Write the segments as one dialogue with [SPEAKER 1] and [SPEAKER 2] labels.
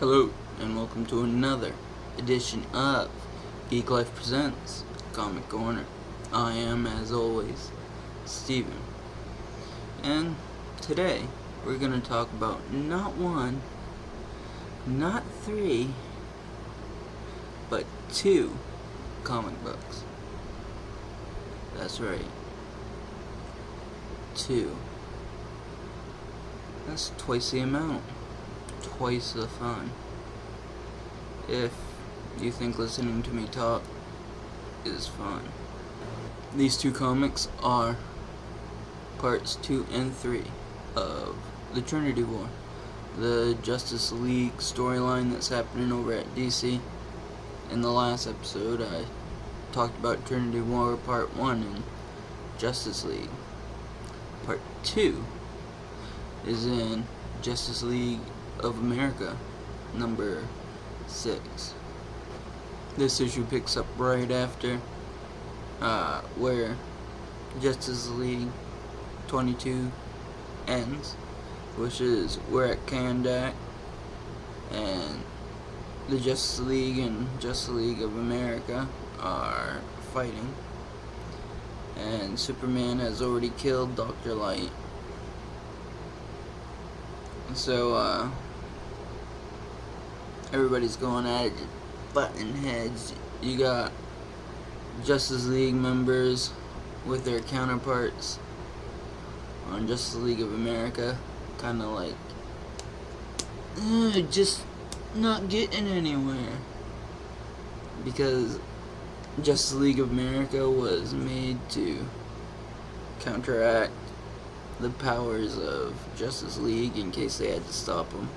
[SPEAKER 1] Hello, and welcome to another edition of Geek Life Presents Comic Corner. I am, as always, Steven. And today, we're going to talk about not one, not three, but two comic books. That's right. Two. That's twice the amount. Twice the fun. If you think listening to me talk is fun. These two comics are parts 2 and 3 of the Trinity War, the Justice League storyline that's happening over at DC. In the last episode, I talked about Trinity War Part 1 and Justice League. Part 2 is in Justice League of America, number 6. This issue picks up right after where Justice League 22 ends, which is we're at Kandak, and the Justice League and Justice League of America are fighting, and Superman has already killed Dr. Light. So everybody's going at it, butting heads. You got Justice League members with their counterparts on Justice League of America, kind of like just not getting anywhere, because Justice League of America was made to counteract the powers of Justice League in case they had to stop them,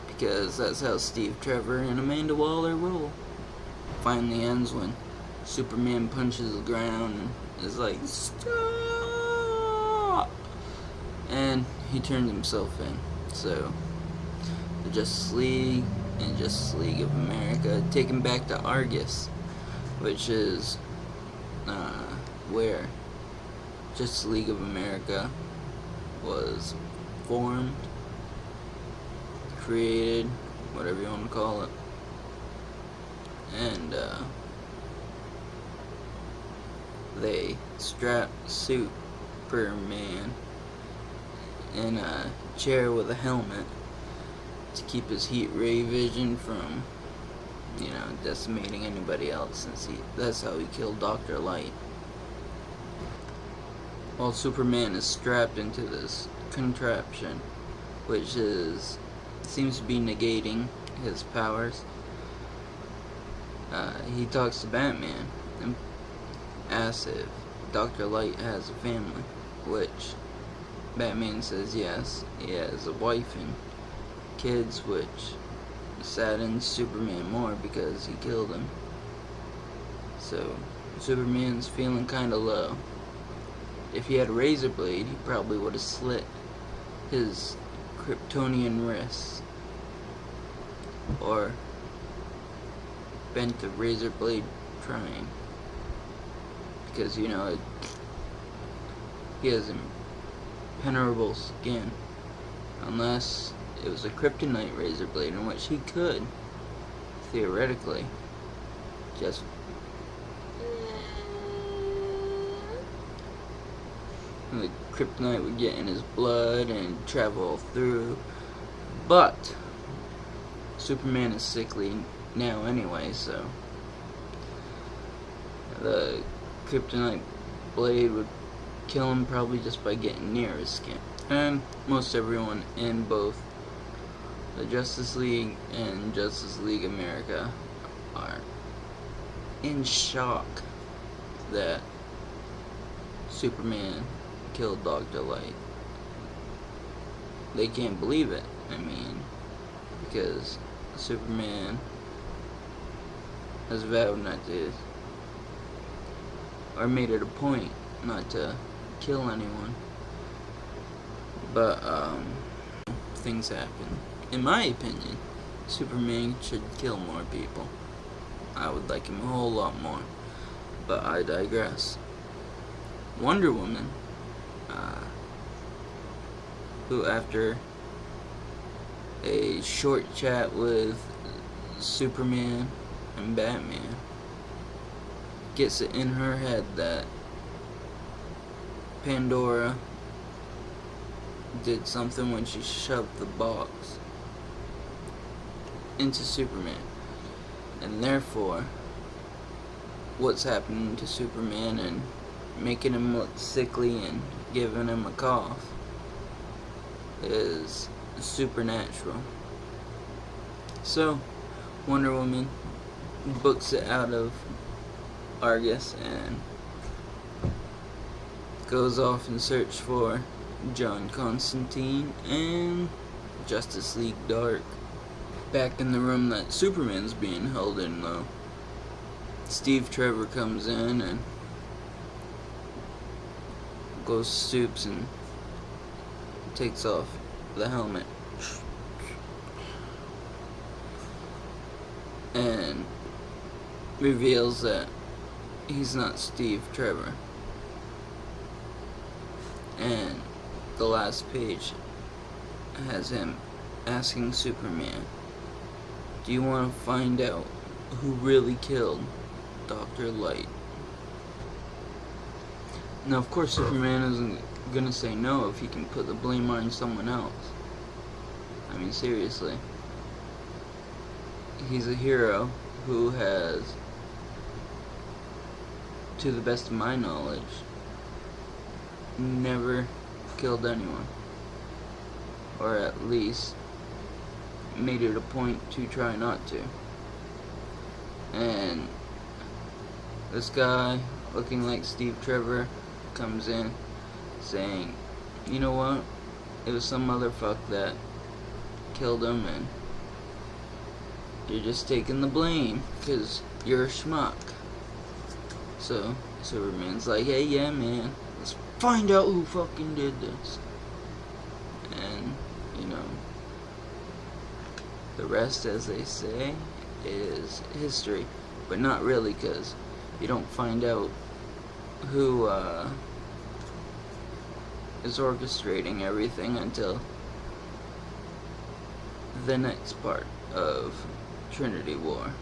[SPEAKER 1] because that's how Steve Trevor and Amanda Waller roll. Finally ends when Superman punches the ground and is like, stop, and he turns himself in. So the Justice League and Justice League of America take him back to Argus, which is where Justice League of America was formed, created, whatever you want to call it, and they strapped Superman in a chair with a helmet to keep his heat ray vision from, decimating anybody else, since that's how he killed Dr. Light. While Superman is strapped into this contraption, which seems to be negating his powers, he talks to Batman and asks if Dr. Light has a family, which Batman says yes, he has a wife and kids, which saddens Superman more because he killed him. So Superman's feeling kinda low. If he had a razor blade, he probably would have slit his Kryptonian wrists, or bent the razor blade trying, because he has impenetrable skin, unless it was a kryptonite razor blade, in which he could theoretically just the kryptonite would get in his blood and travel through. But Superman is sickly now anyway, so the kryptonite blade would kill him probably just by getting near his skin. And most everyone in both the Justice League and Justice League America are in shock that Superman killed Dr. Light. They can't believe it, because Superman has vowed not to, or made it a point not to kill anyone. But things happen. In my opinion, Superman should kill more people. I would like him a whole lot more, but I digress. Wonder Woman, who after a short chat with Superman and Batman. Gets it in her head that Pandora did something when she shoved the box into Superman, and therefore what's happening to Superman and making him look sickly and giving him a cough is supernatural. So Wonder Woman books it out of Argus and goes off in search for John Constantine and Justice League Dark. Back in the room that Superman's being held in, though, Steve Trevor comes in and stoops and takes off the helmet and reveals that he's not Steve Trevor. And the last page has him asking Superman, "Do you want to find out who really killed Dr. Light?" Now, of course, Superman isn't gonna say no if he can put the blame on someone else. I mean, seriously. He's a hero who has, to the best of my knowledge, never killed anyone. Or at least made it a point to try not to. And this guy, looking like Steve Trevor, comes in saying, "You know what? It was some motherfucker that killed him, and you're just taking the blame because you're a schmuck." So Superman's like, "Hey, yeah, man, let's find out who fucking did this." And, you know, the rest, as they say, is history. But not really, because you don't find out who is orchestrating everything until the next part of Trinity War.